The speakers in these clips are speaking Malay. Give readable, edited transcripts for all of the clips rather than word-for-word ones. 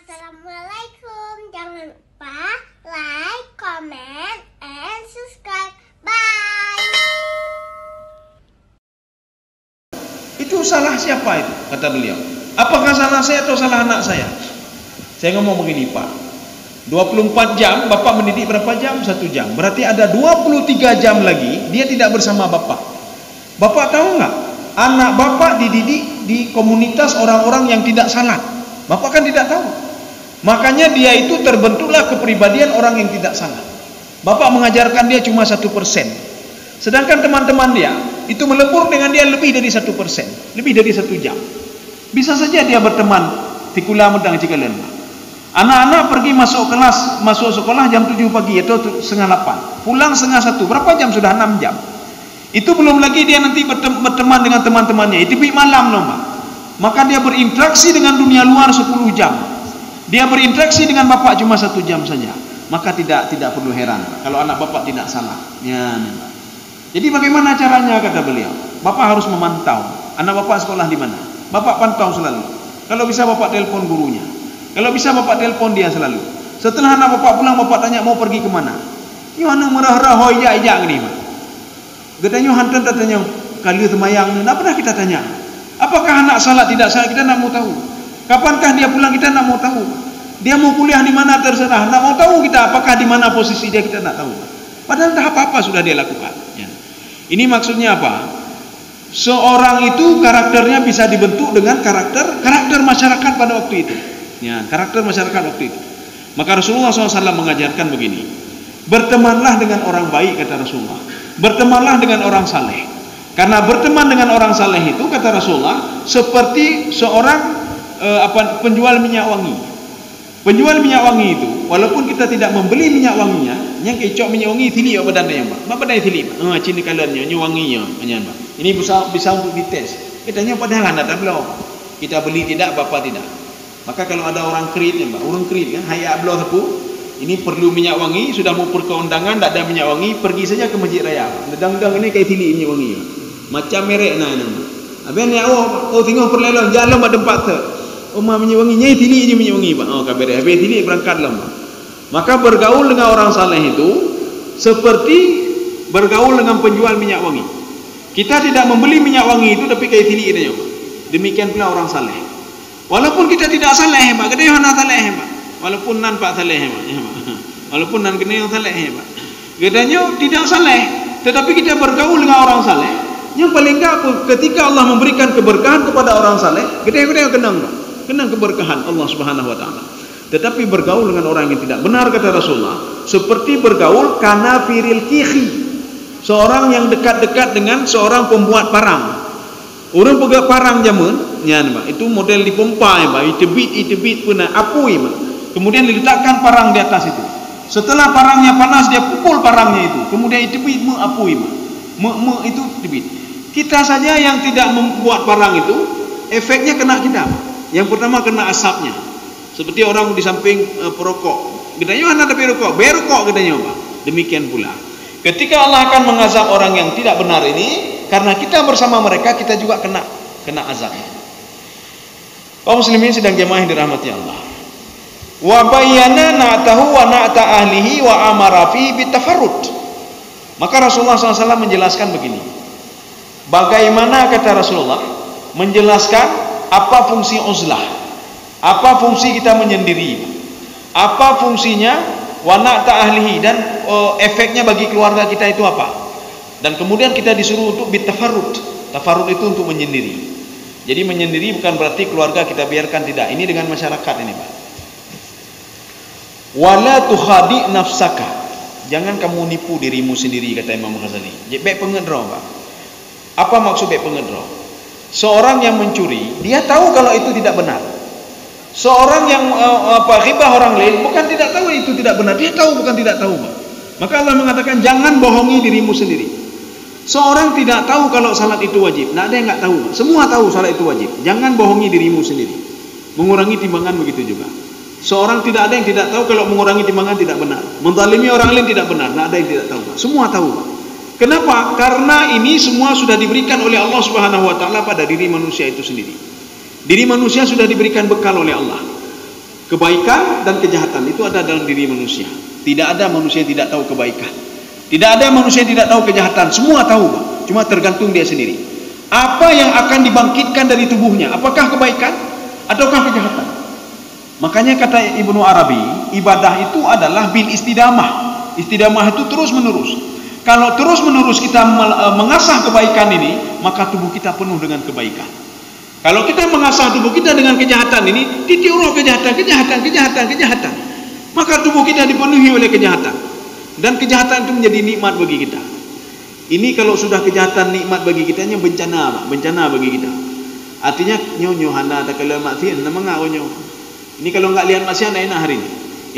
Assalamualaikum. Jangan lupa like, comment, and subscribe. Bye. Itu salah siapa itu? Kata beliau. Apakah salah saya atau salah anak saya? Saya ngomong begini, Pak. 24 jam, Bapak mendidik berapa jam? 1 jam. Berarti ada 23 jam lagi dia tidak bersama Bapak. Bapak tahu nggak? Anak Bapak dididik di komunitas orang-orang yang tidak salat. Bapak kan tidak tahu. Makanya dia itu terbentuklah kepribadian orang yang tidak salat. Bapak mengajarkan dia cuma 1%. Sedangkan teman-teman dia itu melebur dengan dia lebih dari 1%, lebih dari 1 jam. Bisa saja dia berteman tikula medang cikalen. Anak-anak pergi masuk kelas, masuk sekolah jam 7 pagi atau setengah 8. Pulang setengah 1. Berapa jam sudah? 6 jam. Itu belum lagi dia nanti berteman dengan teman-temannya. Itu malam loh, Pak. Maka dia berinteraksi dengan dunia luar 10 jam. Dia berinteraksi dengan Bapak cuma 1 jam saja. Maka tidak perlu heran kalau anak Bapak tidak salah. Ya, Pak. Jadi bagaimana caranya, kata beliau? Bapak harus memantau. Anak Bapak sekolah di mana? Bapak pantau selalu. Kalau bisa Bapak telepon gurunya. Kalau bisa Bapak telepon dia selalu. Setelah anak Bapak pulang, Bapak tanya mau pergi kemana? Yo anak merah-merah hoya-hoya gini, Pak. Gedanya hantar tanya kali temayang, tidak pernah kita tanya. Apakah anak salah tidak salah, kita tidak mau tahu. Kapankah dia pulang, kita tidak mau tahu. Dia mau kuliah di mana terserah, tidak mau tahu kita apakah di mana posisi dia, kita tidak tahu. Padahal tak apa-apa sudah dia lakukan. Ya. Ini maksudnya apa? Seorang itu karakternya bisa dibentuk dengan karakter masyarakat pada waktu itu. Ya, karakter masyarakat waktu itu. Maka Rasulullah SAW mengajarkan begini. Bertemanlah dengan orang baik, kata Rasulullah. Bertemanlah dengan orang saleh. Karena berteman dengan orang saleh itu, kata Rasulullah, seperti seorang penjual minyak wangi. Penjual minyak wangi itu, walaupun kita tidak membeli minyak wanginya, yang kecok minyak wangi tili apa dana yang Pak? Apa dana tili? Cini kalannya, ni wanginya, Pak. Ini bisa untuk dites. Kitanya padahal anda tak belum. Kita beli tidak, Bapak tidak. Maka kalau ada orang kredit, ya, Pak, orang kredit kan, hayat belah tepu. Ini perlu minyak wangi, sudah mau perkeundangan, tak ada minyak wangi, pergi saja ke masjid raya. Dedang-dedang ini kayak tili minyak wangi. Macam merek nah. Habis ni awak tengok perlelon jalan pada tempat tu. Omah minyak wangi nyai tili je minyak wangi, Pak. Oh kabar habis tili berangkatlah, Pak. Maka bergaul dengan orang saleh itu seperti bergaul dengan penjual minyak wangi. Kita tidak membeli minyak wangi itu tapi kayak tili dia, Pak. Demikian pula orang saleh. Walaupun kita tidak saleh, Pak. Kedai mana saleh, Pak. Walaupun nan Pak saleh, Pak. Walaupun nan kena yang saleh, Pak. Kedainya tidak saleh, tetapi kita bergaul dengan orang saleh. Yang paling enggak pun ketika Allah memberikan keberkahan kepada orang saleh, gede-gede kenang, Pak. Kenang keberkahan Allah Subhanahu wa taala. Tetapi bergaul dengan orang yang tidak benar, kata Rasulullah, seperti bergaul kana firil kihi. Seorang yang dekat-dekat dengan seorang pembuat parang. Orang pegang parang zaman, ya, Pak. Itu model dipompa, ya, Pak. Itebit pun apui, Pak. Kemudian diletakkan parang di atas itu. Setelah parangnya panas, dia pukul parangnya itu. Kemudian itebit apui, Pak. Itu tebit. Kita saja yang tidak membuat parang itu, efeknya kena kita. Yang pertama kena asapnya. Seperti orang di samping perokok. Gedanya mana ada perokok? Berokok gedanya, Pak. Demikian pula. Ketika Allah akan mengazab orang yang tidak benar ini, karena kita bersama mereka, kita juga kena azab. Kaum muslimin sedang jemaah yang dirahmati Allah. Wa bayyana na'tahu wa na'ta ahlihi wa amara fi bitafarrud. Maka Rasulullah SAW menjelaskan begini. Bagaimana, kata Rasulullah, menjelaskan apa fungsi uzlah, apa fungsi kita menyendiri, apa fungsinya wana ta'ahlihi, dan efeknya bagi keluarga kita itu apa. Dan kemudian kita disuruh untuk bitafarrud. Tafarrud itu untuk menyendiri. Jadi menyendiri bukan berarti keluarga kita biarkan, tidak. Ini dengan masyarakat ini, Pak. Wala tukhadi nafsaka. Jangan kamu nipu dirimu sendiri, kata Imam Ghazali. Baik pengedra, Pak. Apa maksud baik pengedra? Seorang yang mencuri, dia tahu kalau itu tidak benar. Seorang yang ghibah orang lain, bukan tidak tahu itu tidak benar, dia tahu bukan tidak tahu, Pak. Maka Allah mengatakan jangan bohongi dirimu sendiri. Seorang tidak tahu kalau salat itu wajib, tidak ada yang nggak tahu, Pak. Semua tahu salat itu wajib. Jangan bohongi dirimu sendiri. Mengurangi timbangan begitu juga. Seorang tidak ada yang tidak tahu kalau mengurangi timbangan tidak benar. Menzalimi orang lain tidak benar, tidak ada yang tidak tahu, Pak. Semua tahu, Pak. Kenapa? Karena ini semua sudah diberikan oleh Allah Subhanahu wa taala pada diri manusia itu sendiri. Diri manusia sudah diberikan bekal oleh Allah. Kebaikan dan kejahatan itu ada dalam diri manusia. Tidak ada manusia yang tidak tahu kebaikan. Tidak ada manusia yang tidak tahu kejahatan. Semua tahu, Pak. Cuma tergantung dia sendiri. Apa yang akan dibangkitkan dari tubuhnya? Apakah kebaikan ataukah kejahatan? Makanya kata Ibnu Arabi, ibadah itu adalah bil istidamah. Istidamah itu terus menerus. Kalau terus menerus kita mengasah kebaikan ini, maka tubuh kita penuh dengan kebaikan. Kalau kita mengasah tubuh kita dengan kejahatan ini, ditiru kejahatan, maka tubuh kita dipenuhi oleh kejahatan. Dan kejahatan itu menjadi nikmat bagi kita. Ini kalau sudah kejahatan nikmat bagi kita, nya bencana, Pak. Bencana bagi kita. Artinya nyonyo hana tak kalau maksiat namanya onyo. Ini kalau enggak lihat maksiat enggak enak hari ini.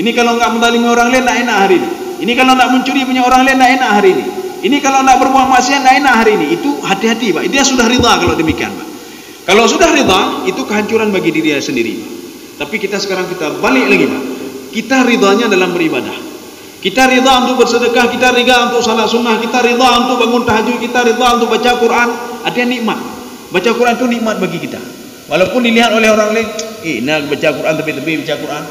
Ini kalau enggak mendalimi orang lain enggak enak hari ini. Ini kalau enggak mencuri punya orang lain enggak enak hari ini. Ini kalau enggak berbuat maksiat enggak enak hari ini. Itu hati-hati, Pak. Dia sudah ridha kalau demikian, Pak. Kalau sudah ridha, itu kehancuran bagi diri dia sendiri, Pak. Tapi kita sekarang kita balik lagi, Pak. Kita ridhanya dalam beribadah. Kita ridha untuk bersedekah, kita ridha untuk salat sunnah, kita ridha untuk bangun tahajud, kita ridha untuk baca Quran. Artinya nikmat. Baca Quran itu nikmat bagi kita. Walaupun dilihat oleh orang lain, nak baca Quran tepi-tepi baca Quran,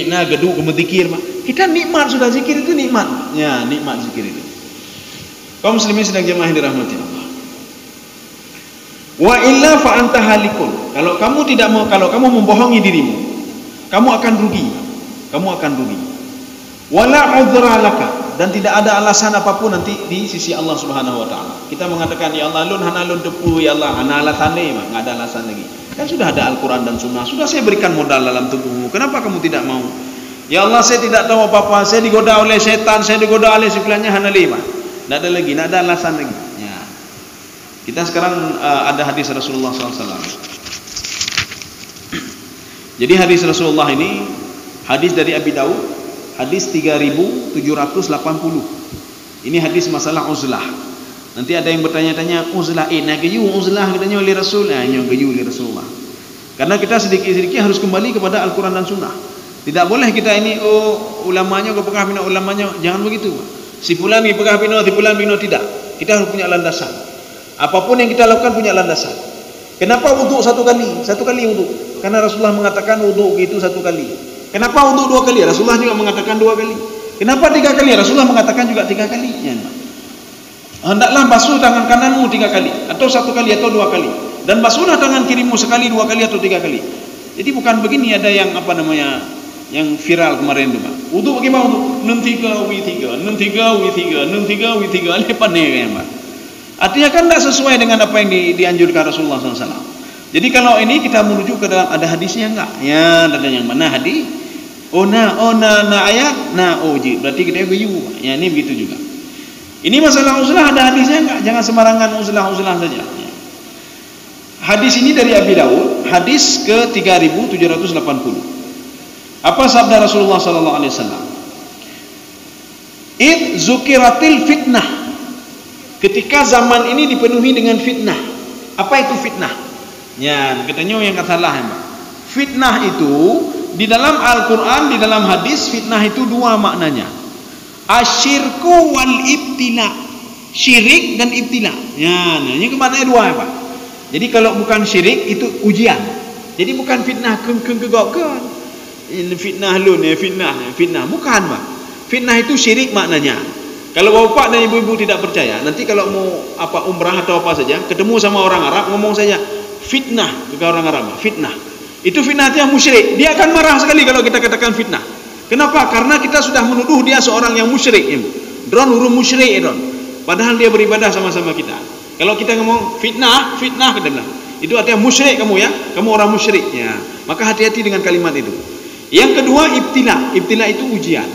nak geduk berzikir, kita nikmat sudah zikir itu nikmat. Ya, nikmat zikir itu. Kaum muslimin sedang jemaah yang dirahmati Allah. Wa illa fa anta halikun. Kalau kamu tidak mau, kalau kamu membohongi dirimu, kamu akan rugi. Kamu akan rugi. Wala udhra laka, dan tidak ada alasan apapun nanti di sisi Allah Subhanahu wa taala. Kita mengatakan ya Allah lun hana lun tepu ya Allah hana alasan ni, enggak ada alasan lagi. Kan sudah ada Al-Qur'an dan Sunnah. Sudah saya berikan modal dalam tubuhmu. Kenapa kamu tidak mau? Ya Allah saya tidak tahu apa-apa, saya digoda oleh setan, saya digoda oleh sekelanya hana lima. Enggak ada lagi, enggak ada alasan lagi. Ya. Kita sekarang ada hadis Rasulullah SAW. Jadi hadis Rasulullah ini hadis dari Abi Daud, hadis 3780. Ini hadis masalah uzlah. Nanti ada yang bertanya-tanya uzlah, nak gayu uzlah katanya oleh Rasul, hanya gayu oleh Rasulullah. Karena kita sedikit-sedikit harus kembali kepada Al-Quran dan Sunnah. Tidak boleh kita ini ulamanya ke pekah bina ulamanya, jangan begitu. Si fulan ni pekah bina, si fulan bina, tidak. Kita harus punya landasan. Apapun yang kita lakukan punya landasan. Kenapa wuduk satu kali? Satu kali wuduk. Karena Rasulullah mengatakan wuduk itu satu kali. Kenapa wuduk dua kali? Rasulullah juga mengatakan dua kali. Kenapa tiga kali? Rasulullah mengatakan juga tiga kali. Ya, hendaklah basuh tangan kananmu tiga kali, atau satu kali, atau dua kali. Dan basuhlah tangan kirimu sekali, dua kali, atau tiga kali. Jadi bukan begini ada yang apa namanya, yang viral kemarin tu, Pak. Wuduk bagaimana wuduk? 6-3-3, 6-3-3, 6-3-3, lepas ni kan, Pak. Artinya kan tidak sesuai dengan apa yang dianjurkan Rasulullah SAW. Jadi kalau ini kita merujuk ke dalam, ada hadisnya enggak? Ya, ada yang mana hadis? Na ayat, na uji. Berarti kita guyu. Ya, ini begitu juga. Ini masalah uzlah ada hadisnya enggak? Jangan sembarangan uzlah saja. Ya. Hadis ini dari Abi Daud, hadis ke 3780. Apa sabda Rasulullah sallallahu alaihi wasallam? Id zukiratil fitnah. Ketika zaman ini dipenuhi dengan fitnah. Apa itu fitnah? Ya, katanya yang kata salah, ya, fitnah itu di dalam Al-Quran, di dalam hadis, fitnah itu dua maknanya. Asyirku wal ibtila, syirik dan ibtila. Ya, nah, ini kemaknanya dua, ya, Pak. Jadi kalau bukan syirik itu ujian. Jadi bukan fitnah kegok-kegok. Ini fitnah lun, ya fitnah. Bukan, Pak. Fitnah itu syirik maknanya. Kalau bapak dan ibu-ibu tidak percaya, nanti kalau mau apa umrah atau apa saja, ketemu sama orang Arab, ngomong saja fitnah ke orang Arab, fitnah. Itu fitnah yang musyrik. Dia akan marah sekali kalau kita katakan fitnah. Kenapa? Karena kita sudah menuduh dia seorang yang musyrik. Drone huruf musyrik, drone. Padahal dia beribadah sama-sama kita. Kalau kita ngomong fitnah, kita bilang itu artinya musyrik kamu ya, kamu orang musyrik. Ya. Maka hati-hati dengan kalimat itu. Yang kedua ibtila. Ibtila itu ujian.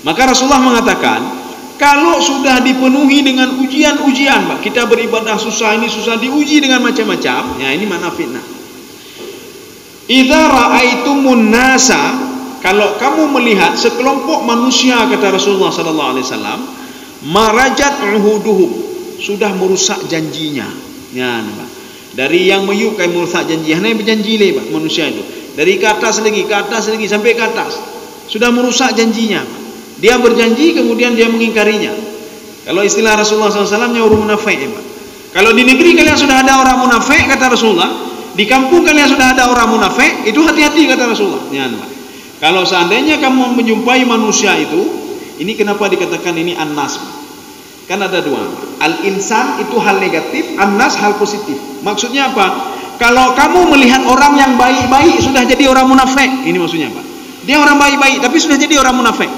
Maka Rasulullah mengatakan, kalau sudah dipenuhi dengan ujian-ujian, Pak, kita beribadah susah, ini susah, diuji dengan macam-macam, ya ini makna fitnah. Idza ra'aitumun nasa, kalau kamu melihat sekelompok manusia, kata Rasulullah sallallahu alaihi wasallam, marajat uhuduhum, sudah merusak janjinya. Ya, Pak. Dari yang meyukai merusak janji, hanya berjanji le, Pak, manusia itu. Dari ke atas lagi sampai ke atas. Sudah merusak janjinya, Pak. Dia berjanji kemudian dia mengingkarinya. Kalau istilah Rasulullah SAW nya orang munafik, ya, Pak. Kalau di negeri kalian sudah ada orang munafik, kata Rasulullah, di kampung kalian sudah ada orang munafik, itu hati-hati, kata Rasulullah. Ya, Pak. Kalau seandainya kamu menjumpai manusia itu, ini kenapa dikatakan ini an-nas? Kan ada dua. Al-insan itu hal negatif, an-nas hal positif. Maksudnya apa? Kalau kamu melihat orang yang baik-baik sudah jadi orang munafik, ini maksudnya apa? Dia orang baik-baik tapi sudah jadi orang munafik.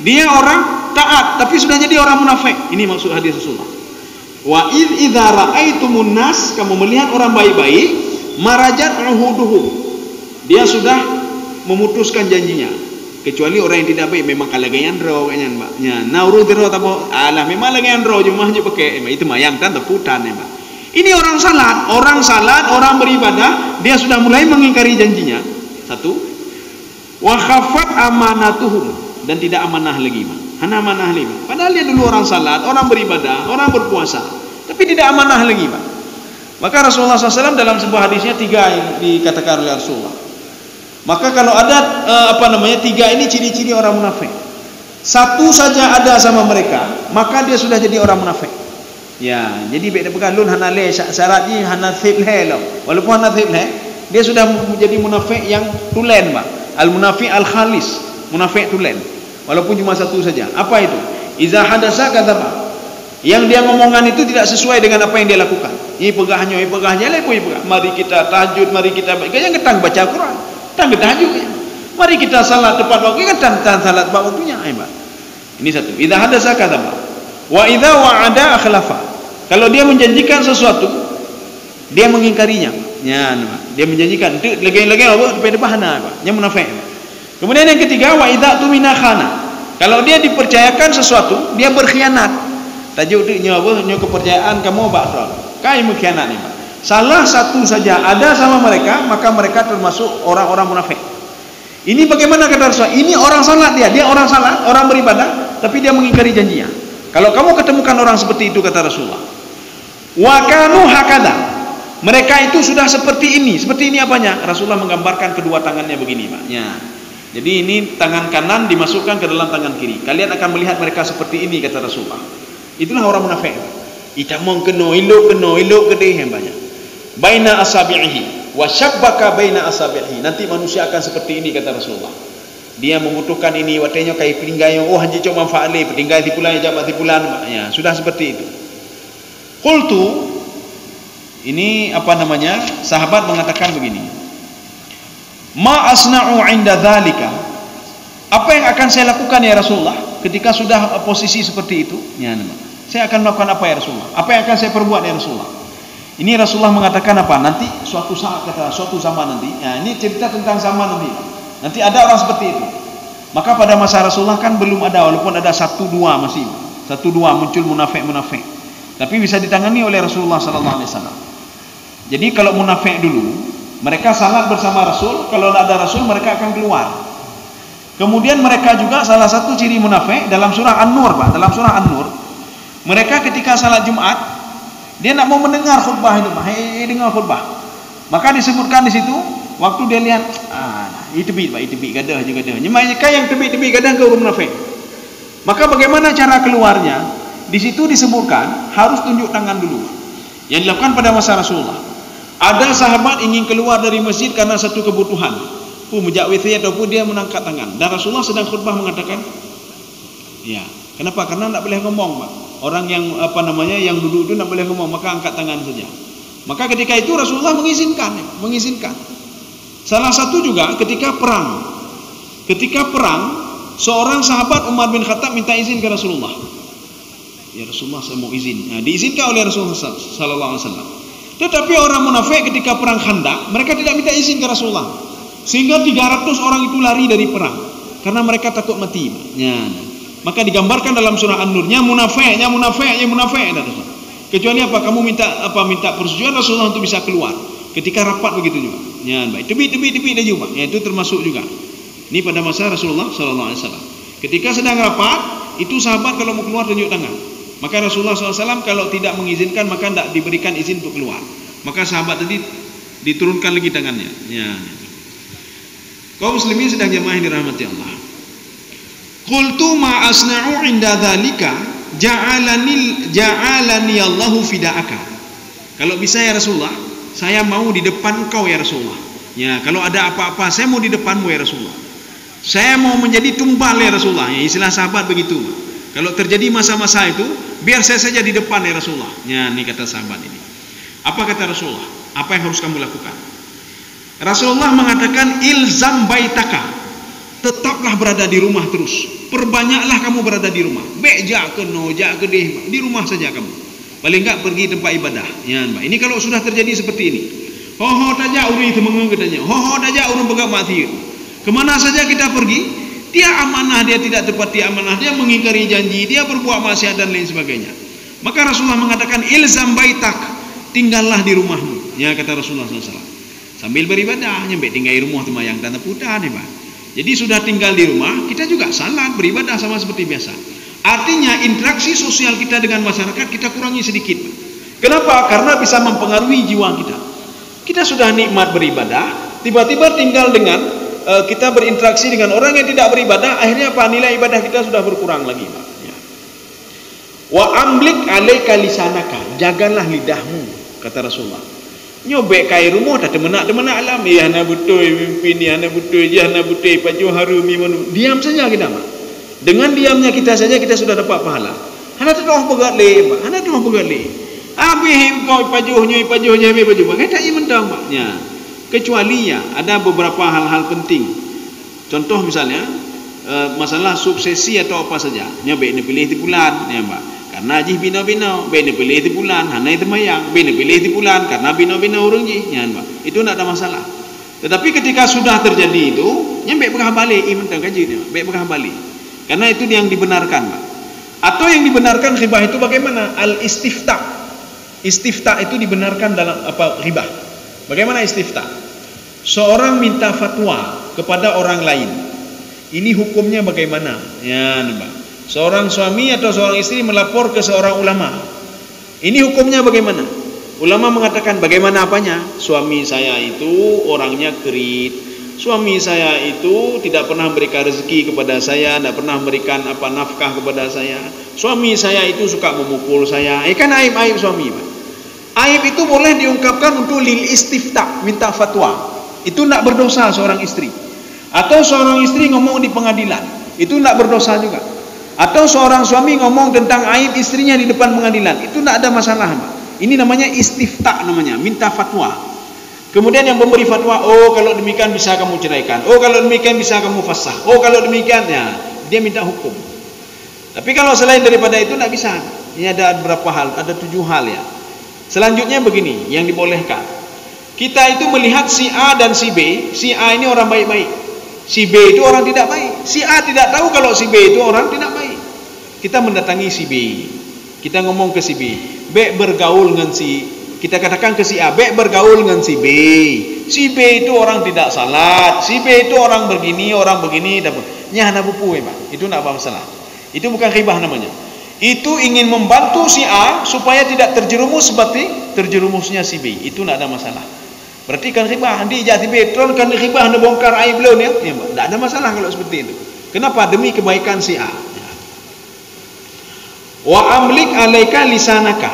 Dia orang taat tapi sudah jadi orang munafik. Ini maksud hadis Rasulullah. Wa idza ra'aitumun nas, kamu melihat orang baik-baik, marajat uhuduhum, dia sudah memutuskan janjinya. Kecuali orang yang tidak baik, memang kalagayan ro kayaknya mbak. Ya, nauru dero tapo alah memang lagayan ro cuma hanya pakai itu mah yang tan teputan ya mbak. Ini orang salat, orang beribadah, dia sudah mulai mengingkari janjinya. Satu. Wa khafat amanatuhum, dan tidak amanah lagi mbak. Hana amanah lagi. Padahal dia dulu orang salat, orang beribadah, orang berpuasa, tapi tidak amanah lagi pak. Maka Rasulullah SAW dalam sebuah hadisnya 3 yang dikatakan oleh Rasulullah. Maka kalau ada tiga ini ciri-ciri orang munafik. Satu saja ada sama mereka, maka dia sudah jadi orang munafik. Ya, jadi beda pegalun hana le syaratnya hana thib le lo. Walaupun hana thib le, dia sudah menjadi munafik yang tulen pak. Al munafik al khalis, munafik tulen. Walaupun cuma satu saja. Apa itu? Iza hadasa kadzaba. Yang dia ngomongan itu tidak sesuai dengan apa yang dia lakukan. Ini pegahnya lepo pegah. Mari kita tahajud, mari kita yang ketang baca Quran, tang tahajud. Mari kita salat tepat waktu, kan salat tepat waktunya, Mbak. Ini satu. Iza hadasa kadzaba. Wa idza wa'ada akhlafa. Kalau dia menjanjikan sesuatu, dia mengingkarinya. Ya, dia menjanjikan itu lagi-lagi apa? Depan-depan apa? Yang munafik. Kemudian yang ketiga, wa idza tumina khana. Kalau dia dipercayakan sesuatu, dia berkhianat. Tajuk dia apa? Nyo kepercayaan kamu bakal. Kai mengkhianat ni, Pak. Salah satu saja ada sama mereka, maka mereka termasuk orang-orang munafik. Ini bagaimana kata Rasulullah? Ini orang salat dia orang salat, orang beribadah, tapi dia mengingkari janjinya. Kalau kamu ketemukan orang seperti itu kata Rasulullah, wa kanu hakada. Mereka itu sudah seperti ini apanya? Rasulullah menggambarkan kedua tangannya begini, Pak. Ya. Jadi ini tangan kanan dimasukkan ke dalam tangan kiri. Kalian akan melihat mereka seperti ini kata Rasulullah. Itulah orang munafik. Itamong keno, ilok gede yang banyak. Baina asabihi wa syabbaka baina asabihi. Nanti manusia akan seperti ini kata Rasulullah. Dia membutuhkan ini watenya kai pelinggai, oh hanji cuma manfaat le, pelinggai tipulan jabat tipulan. Ya, sudah seperti itu. Qultu, ini sahabat mengatakan begini. Ma asna'u 'inda dzalika. Apa yang akan saya lakukan ya Rasulullah ketika sudah posisi seperti itu? Ya, saya akan melakukan apa ya Rasulullah? Apa yang akan saya perbuat ya Rasulullah? Ini Rasulullah mengatakan apa? Nanti suatu saat suatu zaman nanti. Ya, ini cerita tentang zaman nanti. Nanti ada orang seperti itu. Maka pada masa Rasulullah kan belum ada, walaupun ada 1-2 masih. 1-2 muncul munafik. Tapi bisa ditangani oleh Rasulullah sallallahu alaihi wasallam. Jadi kalau munafik dulu, mereka salat bersama Rasul, kalau tidak ada Rasul mereka akan keluar. Kemudian mereka juga salah satu ciri munafik dalam surah An-Nur, Pak. Dalam surah An-Nur, mereka ketika salat Jumat, dia nak mau mendengar khutbah itu, Pak. Dengar khutbah. Maka disebutkan di situ, waktu dia lihat, itu Pak, itu gadah juga gadah. Nyemaikan yang tebik gadah ke orang munafik. Maka bagaimana cara keluarnya? Di situ disebutkan harus tunjuk tangan dulu. Yang dilakukan pada masa Rasulullah. Ada sahabat ingin keluar dari masjid karena satu kebutuhan, menjak WC ataupun dia mengangkat tangan. Dan Rasulullah sedang khutbah mengatakan, ya, kenapa? Karena tidak boleh ngomong, Pak. Orang yang yang duduk itu tidak boleh ngomong, maka angkat tangan saja. Maka ketika itu Rasulullah mengizinkan. Salah satu juga ketika perang. Seorang sahabat Umar bin Khattab minta izin ke Rasulullah. Ya Rasulullah, saya mau izin. Nah, diizinkan oleh Rasulullah sallallahu alaihi wasallam. Tetapi orang munafik ketika perang Khandaq, mereka tidak minta izin ke Rasulullah. Sehingga 300 orang itu lari dari perang karena mereka takut mati. Ya. Maka digambarkan dalam surah An-Nur, munafik. Kecuali apa? Kamu minta persetujuan Rasulullah untuk bisa keluar. Ketika rapat begitu juga. Ya, baik. Tebik dia juga. Ya, itu termasuk juga. Ini pada masa Rasulullah sallallahu alaihi wasallam. Ketika sedang rapat, itu sahabat kalau mau keluar tunjuk tangan. Maka Rasulullah SAW kalau tidak mengizinkan, maka tidak diberikan izin untuk keluar. Maka sahabat tadi diturunkan lagi tangannya. Ya. Kaum muslimin sedang jamaah yang dirahmati Allah. Qultu ma asna'u 'inda dzalika ja'alani Allahu fida'aka. Kalau bisa ya Rasulullah, saya mau di depan engkau ya Rasulullah. Ya, kalau ada apa-apa saya mau di depanmu ya Rasulullah. Saya mau menjadi tumbal ya Rasulullah. Ya, istilah sahabat begitu. Kalau terjadi masa-masa itu, biar saya saja di depan ya Rasulullah. Ya, ini kata sahabat ini. Apa kata Rasulullah? Apa yang harus kamu lakukan? Rasulullah mengatakan ilzam baitaka. Tetaplah berada di rumah terus. Perbanyaklah kamu berada di rumah. Jak ke deh, di rumah saja kamu. Paling enggak pergi tempat ibadah. Ya, ini kalau sudah terjadi seperti ini. Ho taja urang itu mengatanya. Ho taja urang pegang mati. Kemana saja kita pergi, dia amanah, dia tidak tepati amanah, dia mengingkari janji, dia berbuat maksiat dan lain sebagainya. Maka Rasulullah mengatakan ilzam baitak, tinggallah di rumahmu. Ya, kata Rasulullah SAW. Sambil beribadah, nyampe tinggal di rumah temayang tanah putah nih, Pak. Jadi sudah tinggal di rumah, kita juga salat beribadah sama seperti biasa. Artinya interaksi sosial kita dengan masyarakat kita kurangi sedikit. Kenapa? Karena bisa mempengaruhi jiwa kita. Kita sudah nikmat beribadah, tiba-tiba tinggal dengan kita berinteraksi dengan orang yang tidak beribadah, akhirnya apa? Nilai ibadah kita sudah berkurang lagi, Pak. Ya. Wa amlik alaika lisanaka, jagalah lidahmu, kata Rasulullah. Nyobek kai rumah tak temenak alam, ya na betul mimpin, ya na betul, ya na betul paju harumi manu. Diam saja kita, Pak. Dengan diamnya kita saja kita sudah dapat pahala. Hana tu dah pegat le, Pak. Hana tu dah pegat le. Abi kau pajuhnya habis paju. Pakai tak mentang, Pak. Ya. Kecuali ya ada beberapa hal-hal penting. Contoh misalnya masalah suksesi atau apa saja. Nya baik ni pilih di bulan, ya Mbak. Karena jih bina-bina, baik ni pilih di bulan, hanai temayang, baik ni pilih di bulan karena bina-bina orang jih, ya Mbak. Itu tidak ada masalah. Tetapi ketika sudah terjadi itu, nya baik berkah balik, mentang kaji ni, baik berkah balik. Karena itu yang dibenarkan, Mbak. Atau yang dibenarkan ghibah itu bagaimana? Al-istifta. Istifta itu dibenarkan dalam apa? Ghibah. Bagaimana istifta? Seorang minta fatwa kepada orang lain. Ini hukumnya bagaimana? Ya, Mbak. Seorang suami atau seorang istri melapor ke seorang ulama. Ini hukumnya bagaimana? Ulama mengatakan bagaimana apanya? Suami saya itu orangnya kerit. Suami saya itu tidak pernah memberikan rezeki kepada saya, tidak pernah memberikan apa nafkah kepada saya. Suami saya itu suka memukul saya. Kan aib-aib suami, Pak. Aib itu boleh diungkapkan untuk lil istifta, minta fatwa. Itu tidak berdosa seorang istri. Atau seorang istri ngomong di pengadilan, itu tidak berdosa juga. Atau seorang suami ngomong tentang aib istrinya di depan pengadilan, itu tidak ada masalah, Pak. Ini namanya istifta, namanya minta fatwa. Kemudian yang memberi fatwa, oh kalau demikian bisa kamu ceraikan, oh kalau demikian bisa kamu fasah, oh kalau demikian, ya dia minta hukum. Tapi kalau selain daripada itu tidak bisa. Ini ada beberapa hal, ada 7 hal ya. Selanjutnya begini, yang dibolehkan. Kita itu melihat si A dan si B. Si A ini orang baik-baik, si B itu orang tidak baik. Si A tidak tahu kalau si B itu orang tidak baik. Kita mendatangi si B, kita ngomong ke si B, B bergaul dengan si, kita katakan ke si A, B bergaul dengan si B. Si B itu orang tidak salat, si B itu orang begini, nyah bupu, Pak. Itu tidak apa masalah. Itu bukan ghibah namanya. Itu ingin membantu si A supaya tidak terjerumus seperti terjerumusnya si B. Itu tidak ada masalah. Berarti kan ghibah, di jati betron kan ghibah nak bongkar aib beliau ni, ya, tidak ada masalah kalau seperti itu. Kenapa? Demi kebaikan si A. Wa amlik alaika lisanaka.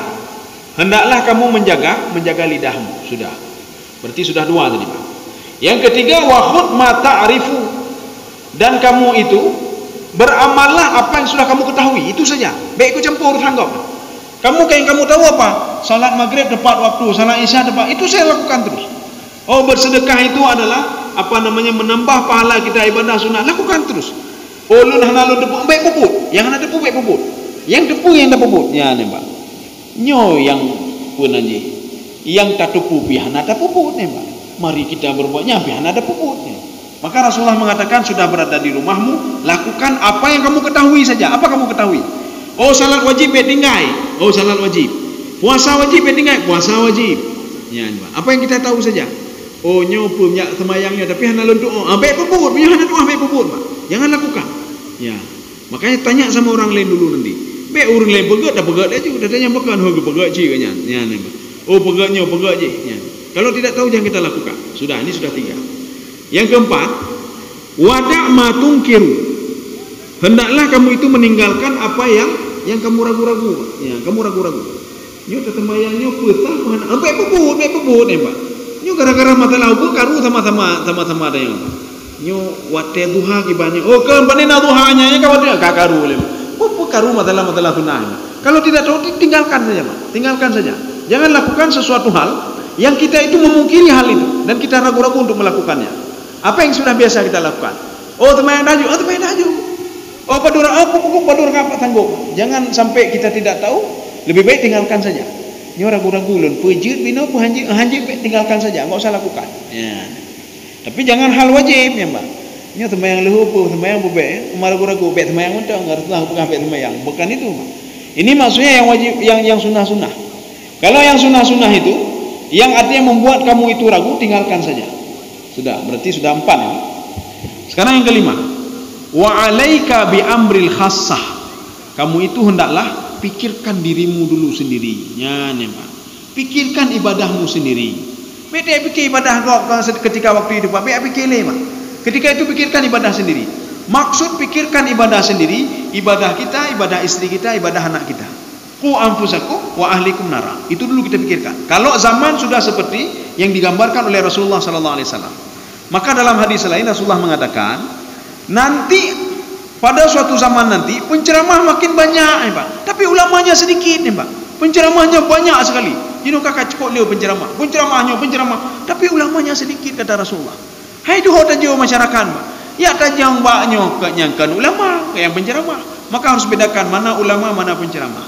Hendaklah kamu menjaga lidahmu. Sudah. Berarti sudah 2 tadi, Pak. Yang ketiga, wa khud ma ta'rifu. Dan kamu itu beramallah apa yang sudah kamu ketahui. Itu saja. Baik ikut campur tanggap. Kamu kayak kamu tahu apa? Salat maghrib tepat waktu, salat isya tepat. Itu saya lakukan terus. Oh, bersedekah itu adalah apa namanya, menambah pahala kita ibadah sunat. Lakukan terus. Oh, lu nak lu depu baik puput. Yang nak depu baik puput. Yang depu yang dah puput. Ya, ni, Pak. Nyo yang pun aja. Yang tak depu pian ada puput ni, Pak. Mari kita berbuatnya pian ada puput ni. Maka Rasulullah mengatakan sudah berada di rumahmu, lakukan apa yang kamu ketahui saja. Apa kamu ketahui? Oh, salat wajib tinggai. Oh, salat wajib. Puasa wajib tinggai. Puasa wajib. Ya, Pak. Apa yang kita tahu saja. Oh, nyo punya semayangnya tapi hana lentuk. Oh, baik puput, punya hana doa baik puput, Pak. Jangan lakukan. Ya. Makanya tanya sama orang lain dulu nanti. Baik orang lain pegat dah pegat aja, udah tanya makan hoga pegat je kan. Ya, ni, Pak. Oh, pegatnya pegat je. Ya. Kalau tidak tahu jangan kita lakukan. Sudah, ini sudah 3. Yang keempat, wada' ma tungkiru. Hendaklah kamu itu meninggalkan apa yang kamu ragu-ragu. Ya, kamu ragu-ragu. Nyo tetemayangnya petah mana? Baik puput, ya, Pak. Nyo gara-gara masalah hukum karu sama-sama ada yang apa? nyo wate duha ki banyak. Oh kan panina duhanya nya ka wate ka karu le. Apa karu masalah tunai. Kalau tidak tahu tinggalkan saja, Pak. Tinggalkan saja. Jangan lakukan sesuatu hal yang kita itu memungkiri hal itu dan kita ragu-ragu untuk melakukannya. Apa yang sudah biasa kita lakukan? Oh temayang daju, oh padura pokok padura apa tangguh. Jangan sampai kita tidak tahu, lebih baik tinggalkan saja. Nyo ragu-ragu lun pejit bino hanji tinggalkan saja, enggak usah lakukan. Ya. Tapi jangan hal wajib ya, Mbak. Nyo temayang lehu temayang bebe, umar ragu-ragu be temayang mentang enggak tahu pegang be temayang. Bukan itu, Mbak. Ini maksudnya yang wajib yang sunnah-sunnah. Kalau yang sunnah-sunnah itu yang artinya membuat kamu itu ragu, tinggalkan saja. Sudah, berarti sudah 4 ya. Sekarang yang kelima. Wa 'alaika bi amril khassah. Kamu itu hendaklah pikirkan dirimu dulu sendiri. Ya, Pak. Pikirkan ibadahmu sendiri. Beda pikir ibadah ketika waktu itu, Pak. Beda pikir le, Pak. Ketika itu pikirkan ibadah sendiri. Maksud pikirkan ibadah sendiri, ibadah kita, ibadah istri kita, ibadah anak kita. Qu anfusakum wa ahlikum nara. Itu dulu kita pikirkan. Kalau zaman sudah seperti yang digambarkan oleh Rasulullah sallallahu alaihi wasallam. Maka dalam hadis lain Rasulullah mengatakan, nanti pada suatu zaman nanti penceramah makin banyak, Pak. Tapi ulamanya sedikit, Pak. Penceramahnya banyak sekali. Jino kakak cukup leo penceramah. Penceramah, tapi ulamanya sedikit kata Rasulullah. Hai duho tajo masyarakat, Pak. Ya tajang baknyo kenyangkan ulama yang penceramah. Maka harus bedakan mana ulama, mana penceramah.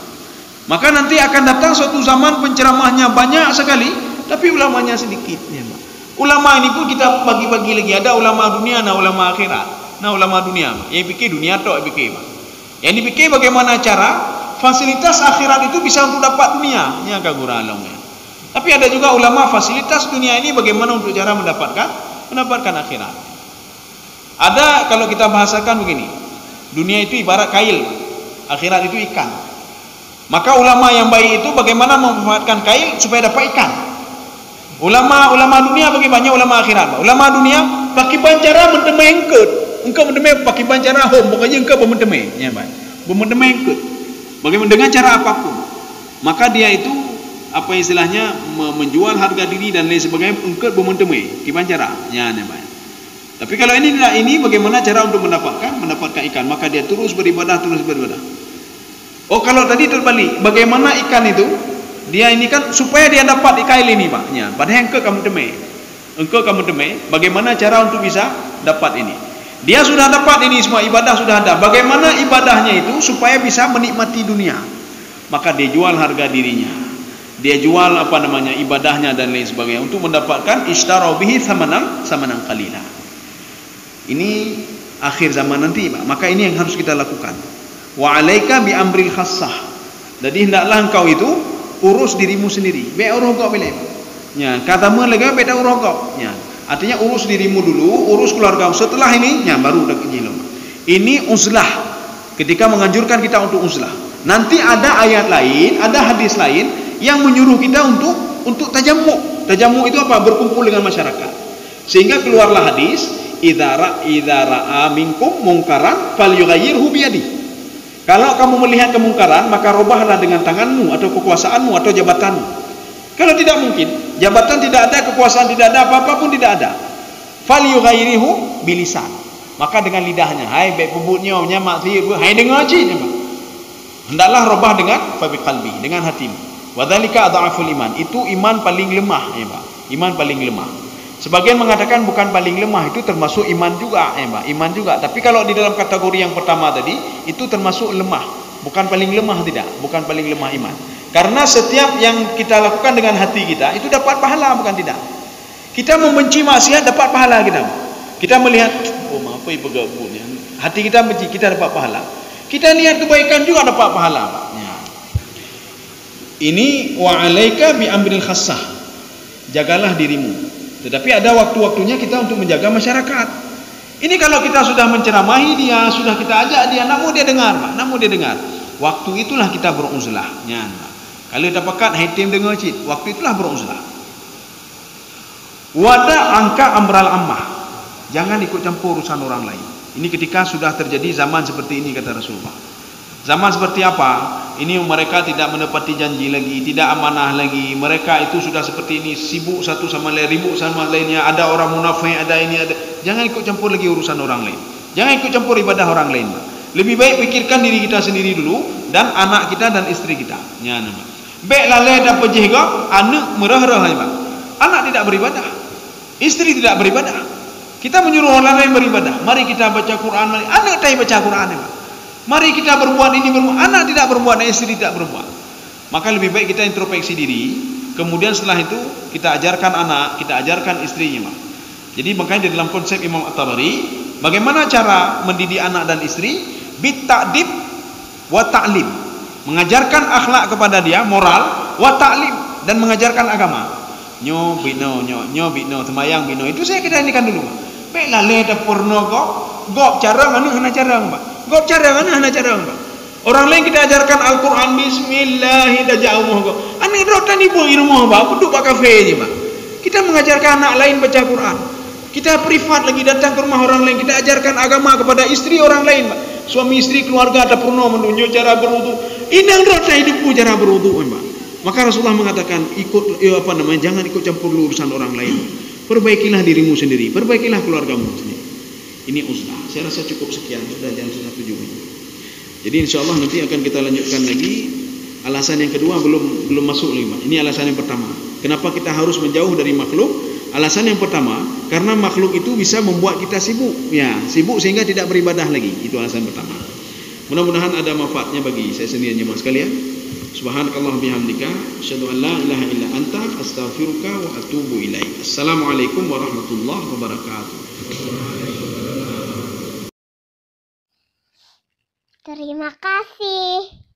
Maka nanti akan datang suatu zaman penceramahnya banyak sekali, tapi ulamanya sedikit. Ya, Pak. Ulama ini pun kita bagi-bagi lagi. Ada ulama dunia, ada ulama akhirat. Nah ulama dunia, yang pikir dunia tok pikir, Pak. Yang dipikir bagaimana cara fasilitas akhirat itu bisa untuk dapat dunia. Ini agak kurang ya. Tapi ada juga ulama fasilitas dunia ini bagaimana untuk cara mendapatkan akhirat. Ada kalau kita bahasakan begini, dunia itu ibarat kail, akhirat itu ikan. Maka ulama yang baik itu bagaimana memanfaatkan kail supaya dapat ikan. Ulama dunia bagi banyak ulama akhirat. Ulama dunia pakai bancara mentemai engkau mentemai pakai bancara home, pokoknya engkau mentemai, ya Pak. Mentemai engkau. Bagaimana dengan cara apapun. Maka dia itu apa istilahnya menjual harga diri dan lain sebagainya engkau mentemai, pakai bancara. Ya, Pak. Tapi kalau ini bagaimana cara untuk mendapatkan ikan? Maka dia terus beribadah. Oh kalau tadi terbalik, bagaimana ikan itu? Dia ini kan supaya dia dapat ikan ini, Pak. Ya, padahal engkau kamu temui. Bagaimana cara untuk bisa dapat ini? Dia sudah dapat ini semua, ibadah sudah ada. Bagaimana ibadahnya itu supaya bisa menikmati dunia? Maka dia jual harga dirinya. Dia jual ibadahnya dan lain sebagainya untuk mendapatkan ishtaraw bihi samanan qalila. Ini akhir zaman nanti, Pak. Maka ini yang harus kita lakukan. Wa 'alaika bi amril khassah. Jadi hendaklah engkau itu urus dirimu sendiri. Be urus kau boleh. Ya, kata mereka beda urus kau. Ya. Artinya urus dirimu dulu, urus keluarga. Setelah ini, ya baru dak jilum. Ini uzlah. Ketika menganjurkan kita untuk uzlah. Nanti ada ayat lain, ada hadis lain yang menyuruh kita untuk tajammu. Tajammu itu apa? Berkumpul dengan masyarakat. Sehingga keluarlah hadis, idza ra'a minkum munkaran falyughayyirhu biyadihi. Kalau kamu melihat kemungkaran, maka robahlah dengan tanganmu atau kekuasaanmu atau jabatanmu. Kalau tidak mungkin, jabatan tidak ada, kekuasaan tidak ada, apa-apa pun tidak ada. Falyughayyirhu bilisan. Maka dengan lidahnya, hai baik pebutnya, nyamak sihir, hai dengar je. Hendaklah robah dengan qalbi, dengan hatimu. Wa dzalika adhaful iman. Itu iman paling lemah, ya, Pak. Iman paling lemah. Sebagian mengatakan bukan paling lemah, itu termasuk iman juga, Pak. Iman juga. Tapi kalau di dalam kategori yang pertama tadi, itu termasuk lemah. Bukan paling lemah, tidak. Bukan paling lemah iman. Karena setiap yang kita lakukan dengan hati kita, itu dapat pahala, bukan tidak. Kita membenci maksiat, dapat pahala kita. Kita melihat, oh apa yang pegabunnya. Hati kita benci, kita dapat pahala. Kita lihat kebaikan juga dapat pahala, Pak. Ya. Ini wa 'alaika bi amril khassah. Jagalah dirimu. Tetapi ada waktu-waktunya kita untuk menjaga masyarakat. Ini kalau kita sudah menceramahi dia, sudah kita ajak dia, namun dia dengar, Pak. Namun dia dengar. Waktu itulah kita beruzlah. Ya, kalau kita pekat, haitim dengar cik. Waktu itulah beruzlah. Wada angka amral ammah. Jangan ikut campur urusan orang lain. Ini ketika sudah terjadi zaman seperti ini, kata Rasulullah. Zaman seperti apa? ini mereka tidak menepati janji lagi, tidak amanah lagi. Mereka itu sudah seperti ini, sibuk satu sama lain, ribut sama lainnya. Ada orang munafik, ada ini, ada. Jangan ikut campur lagi urusan orang lain. Jangan ikut campur ibadah orang lain. Lebih baik pikirkan diri kita sendiri dulu dan anak kita dan istri kita. Ya nama. Baik lalai dan pejehga, anak merah-rah. Anak tidak beribadah, istri tidak beribadah. Kita menyuruh orang lain beribadah. Mari kita baca Quran. Mari. Anak tak baca Quran. Mari kita berbuat ini, berbuat. Anak tidak berbuat, istri tidak berbuat. Maka lebih baik kita introspeksi diri. Kemudian setelah itu kita ajarkan anak, kita ajarkan istrinya. Jadi makanya di dalam konsep Imam At-Tabari, bagaimana cara mendidik anak dan istri? Bit ta'dib wa ta'lim. Mengajarkan akhlak kepada dia, moral, wa ta'lim, dan mengajarkan agama. Nyo bino, nyo bino, semayang bino. Itu saya kita indikan dulu. Baiklah le dapurno gok cara mana cara Pak. Gok cara mana cara Pak. Orang lain kita ajarkan Al-Qur'an bismillah dah jauh kok. Ani rotan ibu di rumah Pak, duduk pak kafe aja Pak. Kita mengajarkan anak lain baca Quran. Kita privat lagi datang ke rumah orang lain, kita ajarkan agama kepada istri orang lain Pak. Suami istri keluarga ada purno menunjuk cara berwudu. Inang rotan hidupku cara berwudu Pak. Maka Rasulullah mengatakan jangan ikut campur urusan orang lain. Perbaikilah dirimu sendiri, perbaikilah keluargamu sendiri. Ini uzlah. Saya rasa cukup sekian, sudah jam 1:07. Jadi insyaallah nanti akan kita lanjutkan lagi. Alasan yang kedua belum masuk lagi, Pak. Ini alasan yang pertama. Kenapa kita harus menjauh dari makhluk? Alasan yang pertama, karena makhluk itu bisa membuat kita sibuk. Ya, sibuk sehingga tidak beribadah lagi. Itu alasan pertama. Mudah-mudahan ada manfaatnya bagi saya sendiri jemaah sekalian. Subhanakallah bihamdika asyhadu an la ilaha illa anta astaghfiruka wa atubu ilaik. Assalamualaikum warahmatullahi wabarakatuh. Terima kasih.